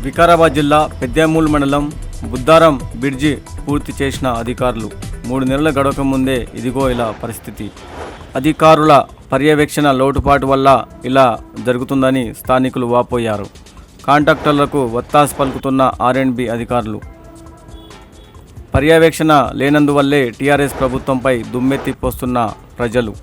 వికారాబాద్ జిల్లా పెద్దేమూల్ మండలం బుద్దారం బ్రిడ్జి పూర్తి చేసిన అధికారులు 3 నెలల గడవక ముందే ఇదిగో ఇలా పరిస్థితి. అధికారుల పర్యవేక్షణ లోటుపాటు వల్ల ఇలా జరుగుతుందని స్థానికులు వాపోయారు. కాంట్రాక్టర్లకు వత్తాసు పలుకుతున్న ఆర్ఎండ్బి అధికారులు. పర్యవేక్షణ లేనందువల్లే టీఆర్ఎస్ ప్రభుత్వంపై దుమ్మెత్తి పోస్తున్న ప్రజలు.